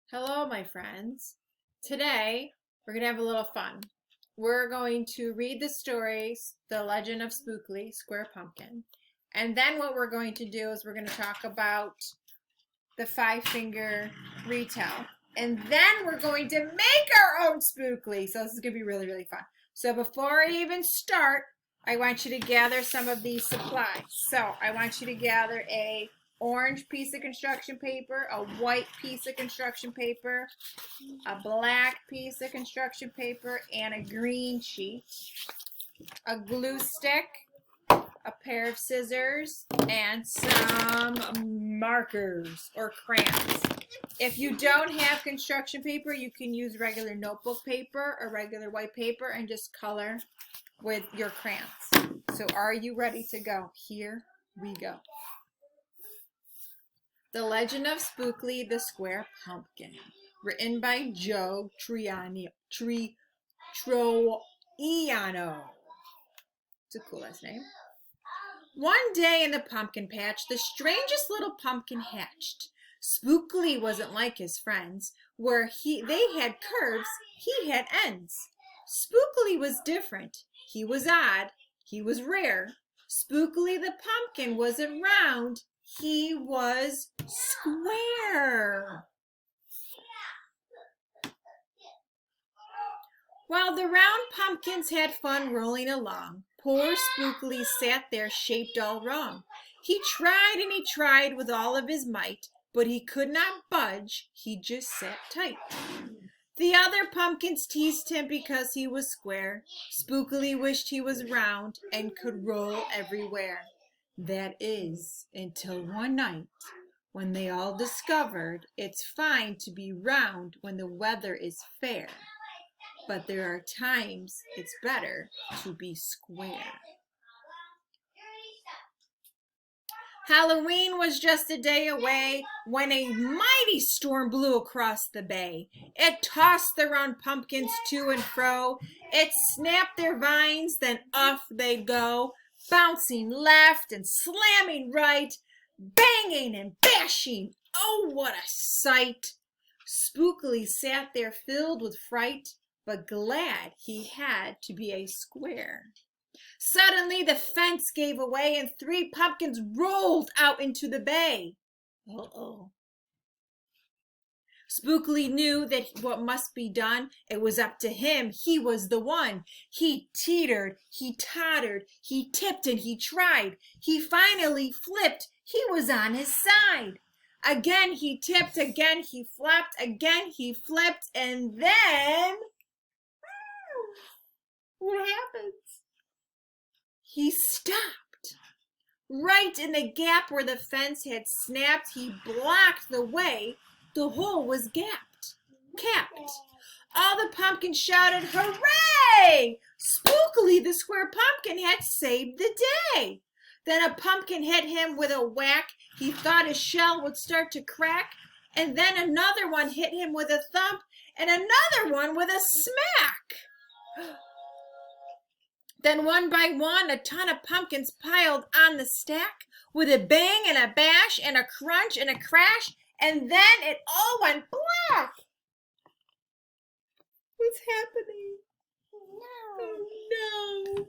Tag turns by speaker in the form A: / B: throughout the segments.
A: Hello, my friends. Today, we're going to have a little fun. We're going to read the stories, The Legend of Spookly, Square Pumpkin. And then what we're going to do is we're going to talk about the five-finger retell. And then we're going to make our own Spookly. So this is going to be really, really fun. So before I even start, I want you to gather some of these supplies. So I want you to gather a orange piece of construction paper, a white piece of construction paper, a black piece of construction paper, and a green sheet, a glue stick, a pair of scissors, and some markers or crayons. If you don't have construction paper, you can use regular notebook paper or regular white paper and just color with your crayons. So are you ready to go? Here we go. The Legend of Spookly, the Square Pumpkin. Written by Joe Troiano. It's a cool last name. One day in the pumpkin patch, the strangest little pumpkin hatched. Spookly wasn't like his friends, where they had curves, he had ends. Spookly was different. He was odd. He was rare. Spookly the pumpkin wasn't round. He was square. While the round pumpkins had fun rolling along, poor Spookly sat there shaped all wrong. He tried and he tried with all of his might, but he could not budge, he just sat tight. The other pumpkins teased him because he was square. Spookly wished he was round and could roll everywhere. That is, until one night, when they all discovered it's fine to be round when the weather is fair, but there are times it's better to be square. Halloween was just a day away when a mighty storm blew across the bay. It tossed the round pumpkins to and fro. It snapped their vines, then off they'd go, bouncing left and slamming right, banging and bashing. Oh, what a sight! Spookily sat there filled with fright, but glad he had to be a square. Suddenly the fence gave away and 3 pumpkins rolled out into the bay. Uh-oh. Spookily knew that what must be done, it was up to him. He was the one. He teetered, he tottered, he tipped and he tried. He finally flipped. He was on his side. Again he tipped, again he flopped, again he flipped, and then what happens? He stopped. Right in the gap where the fence had snapped, he blocked the way. The hole was capped. All the pumpkins shouted, "Hooray!" Spookily, the square pumpkin had saved the day. Then a pumpkin hit him with a whack. He thought his shell would start to crack. And then another one hit him with a thump, and another one with a smack. Then one by one, a ton of pumpkins piled on the stack with a bang and a bash and a crunch and a crash, and then it all went black. What's happening? No. Oh,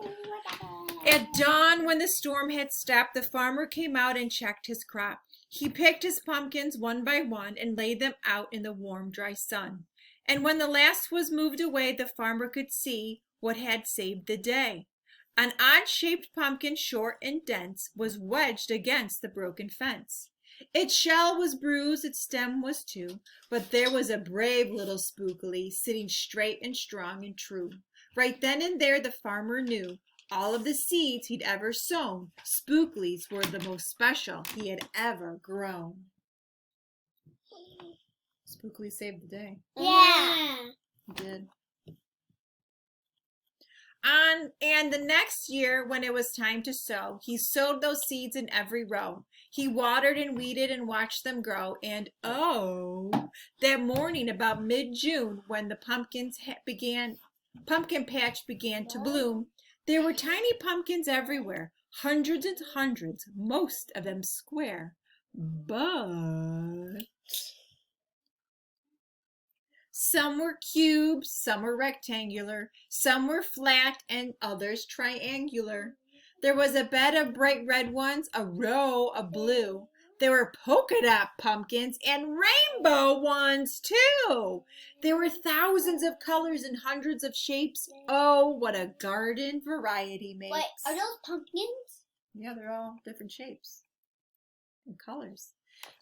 A: no. At dawn, when the storm had stopped, the farmer came out and checked his crop. He picked his pumpkins one by one and laid them out in the warm, dry sun. And when the last was moved away, the farmer could see what had saved the day. An odd-shaped pumpkin, short and dense, was wedged against the broken fence. Its shell was bruised, its stem was too, but there was a brave little Spookily sitting straight and strong and true. Right then and there the farmer knew all of the seeds he'd ever sown, Spooklys were the most special he had ever grown. Spookly saved the day.
B: Yeah.
A: He did. And the next year, when it was time to sow, he sowed those seeds in every row. He watered and weeded and watched them grow. And oh, that morning about mid-June, when the pumpkin patch began to bloom, there were tiny pumpkins everywhere, hundreds and hundreds, most of them square. But Some were cubes, some were rectangular, some were flat, and others triangular. There was a bed of bright red ones, a row of blue. There were polka dot pumpkins and rainbow ones, too. There were thousands of colors and hundreds of shapes. Oh, what a garden variety makes.
B: Wait, are those pumpkins?
A: Yeah, they're all different shapes and colors.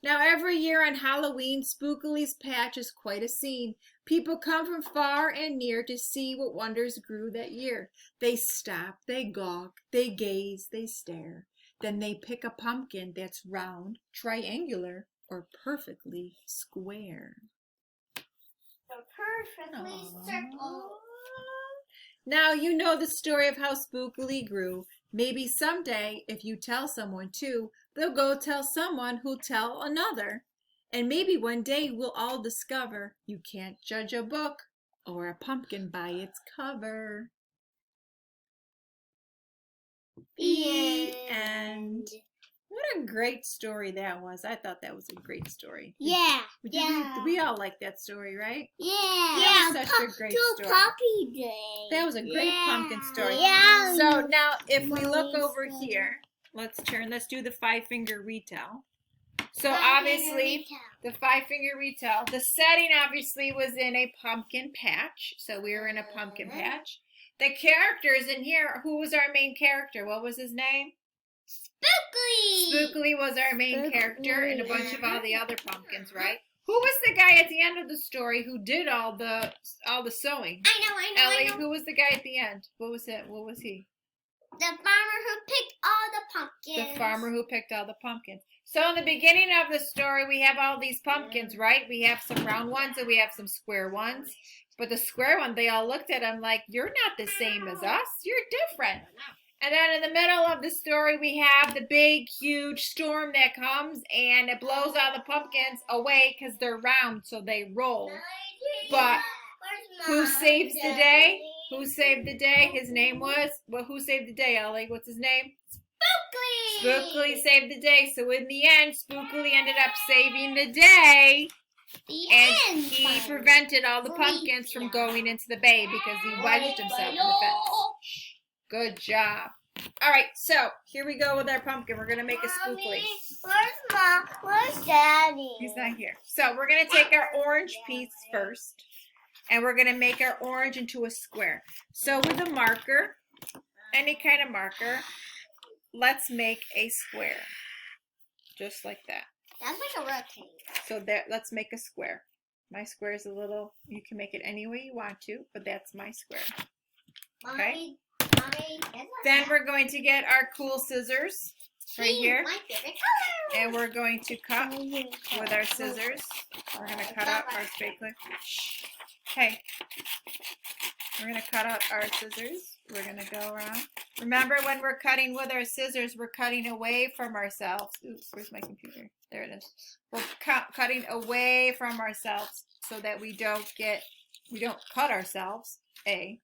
A: Now, every year on Halloween, Spookely's patch is quite a scene. People come from far and near to see what wonders grew that year. They stop, they gawk, they gaze, they stare. Then they pick a pumpkin that's round, triangular, or perfectly square.
B: Perfectly circle.
A: Now you know the story of how Spookily grew. Maybe someday, if you tell someone too, they'll go tell someone who'll tell another. And maybe one day we'll all discover you can't judge a book or a pumpkin by its cover. The end. What a great story that was. I thought that was a great story.
B: Yeah.
A: We all like that story, right?
B: Yeah.
A: That was such a great story.
B: Puppy Day.
A: That was a great pumpkin story.
B: Yeah.
A: So now if we look over here, let's do the 5-finger retell. So obviously the 5-finger retell, the setting obviously was in a pumpkin patch. So we were in a pumpkin patch. The characters in here, who was our main character? What was his name?
B: Spookly.
A: Spookly was our main character and a bunch of all the other pumpkins, right? Who was the guy at the end of the story who did all the sewing?
B: I know.
A: Ellie, who was the guy at the end? What was it? What was he?
B: The farmer who picked all the pumpkins.
A: The farmer who picked all the pumpkins. So in the beginning of the story, we have all these pumpkins, right? We have some round ones and we have some square ones. But the square one, they all looked at him like, you're not the same as us. You're different. And then in the middle of the story, we have the big, huge storm that comes, and it blows all the pumpkins away because they're round, so they roll. But who saves the day? Who saved the day? His name was? Well, who saved the day, Ellie? What's his name?
B: Spookly.
A: Spookly saved the day. So in the end, Spookly ended up saving the day. And he prevented all the pumpkins from going into the bay because he wedged himself in the fence. Good job. All right, so here we go with our pumpkin. We're going to make a Spookly.
B: Where's Mom? Where's Daddy?
A: He's not here. So we're going to take our orange piece first, and we're going to make our orange into a square. So with a marker, any kind of marker, let's make a square. Just like that.
B: That's like a rectangle.
A: So there, let's make a square. My square is a little, you can make it any way you want to, but that's my square. Okay? Then we're going to get our cool scissors right here.
B: My favorite color.
A: And we're going to cut with our scissors. We're going to cut out our Spookly. Hey. We're going to cut out our scissors. We're going to go around. Remember, when we're cutting with our scissors, we're cutting away from ourselves. Oops, where's my computer? There it is. We're cutting away from ourselves so that we don't cut ourselves, A.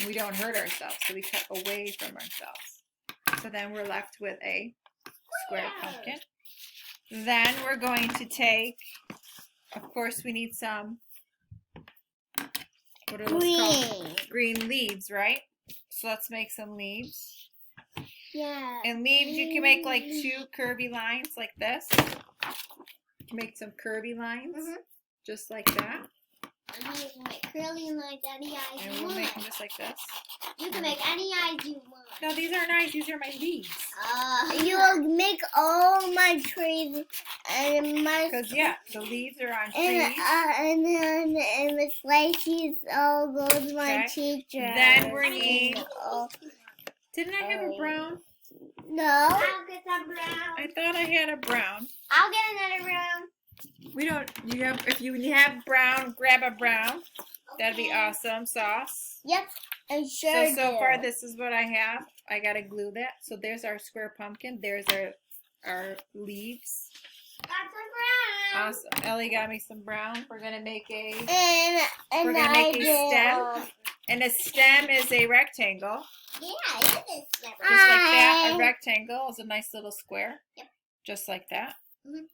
A: We don't hurt ourselves, so we cut away from ourselves. So then we're left with a square pumpkin. Then we're going to take, of course, we need some, what are those called? Green leaves, right? So let's make some leaves.
B: Yeah.
A: And leaves, you can make like 2 curvy lines like this. You can make some curvy lines, just like that.
B: I'm making my curly like any eyes
A: And
B: you
A: we'll
B: want.
A: make them just like this.
B: You can make any eyes you want.
A: No, these aren't eyes. These are my leaves.
B: You will make all my trees and my.
A: Because yeah, the leaves are on trees.
B: And then the slices all goes my teacher.
A: Then we need. Didn't I have a brown?
B: No. I'll get some brown.
A: I thought I had a brown.
B: I'll get another brown.
A: We don't. You have. If you have brown, grab a brown. That'd be awesome. Sauce.
B: Yep. I sure
A: So far, this is what I have. I gotta glue that. So there's our square pumpkin. There's our leaves.
B: Got some brown.
A: Awesome. Ellie got me some brown. We're gonna make a.
B: And
A: we're gonna make a stem. And a stem is a rectangle.
B: Yeah, it is.
A: Just like that. A rectangle is a nice little square.
B: Yep.
A: Just like that.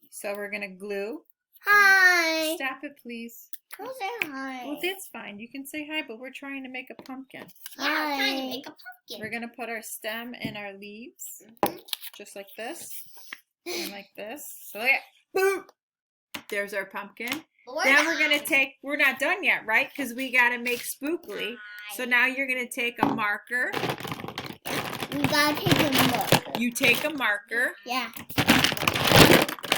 A: So we're gonna glue
B: Hi.
A: Stop it, please.
B: Go say hi.
A: Well, that's fine. You can say hi, but we're trying to make a pumpkin.
B: Yeah, I'm trying to make a pumpkin.
A: We're going to put our stem and our leaves, just like this, and like this. So, yeah. Boom! There's our pumpkin. Then we're going to take, we're not done yet, right? Because we got to make Spookly. So now you're going to take a marker.
B: We got to take a marker.
A: You take a marker.
B: Yeah.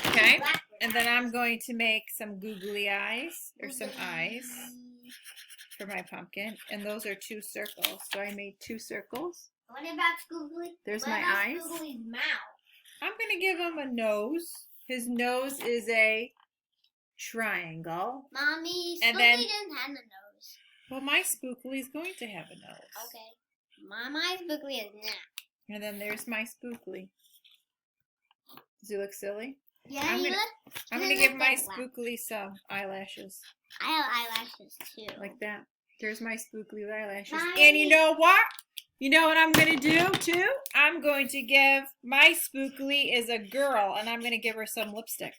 A: Okay. And then I'm going to make some googly eyes, or some eyes for my pumpkin. And those are 2 circles. So I made 2 circles.
B: What about Spookly?
A: There's my eyes.
B: Spookly's mouth?
A: I'm going to give him a nose. His nose is a triangle.
B: Mommy,
A: And
B: Spookly
A: then-
B: doesn't have a nose.
A: Well, my Spookly is going to have a nose.
B: Okay. My Spookly is not.
A: And then there's my Spookly. Does he look silly?
B: Yeah,
A: I'm
B: you
A: gonna-
B: look.
A: I'm going to give my Spookly some eyelashes.
B: I have eyelashes too.
A: Like that. There's my Spookly eyelashes.
B: Mommy.
A: And you know what? You know what I'm going to do too? I'm going to give my Spookly is a girl, and I'm going to give her some lipstick.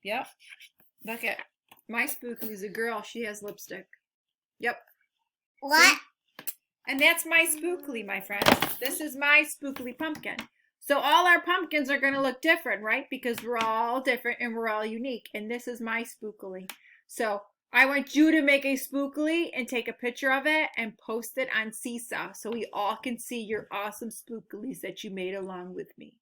A: Yep. Look at my Spookly is a girl. She has lipstick. Yep.
B: What?
A: And that's my Spookly, my friends. This is my Spookly pumpkin. So all our pumpkins are going to look different, right? Because we're all different and we're all unique. And this is my Spookly. So I want you to make a Spookly and take a picture of it and post it on Seesaw so we all can see your awesome Spooklys that you made along with me.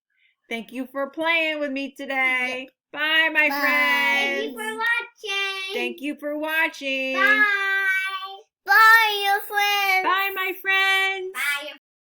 A: Thank you for playing with me today. Bye, my friends.
B: Thank you for watching.
A: Thank you for watching.
B: Bye. Bye, your friends.
A: Bye, my friends.
B: Bye, your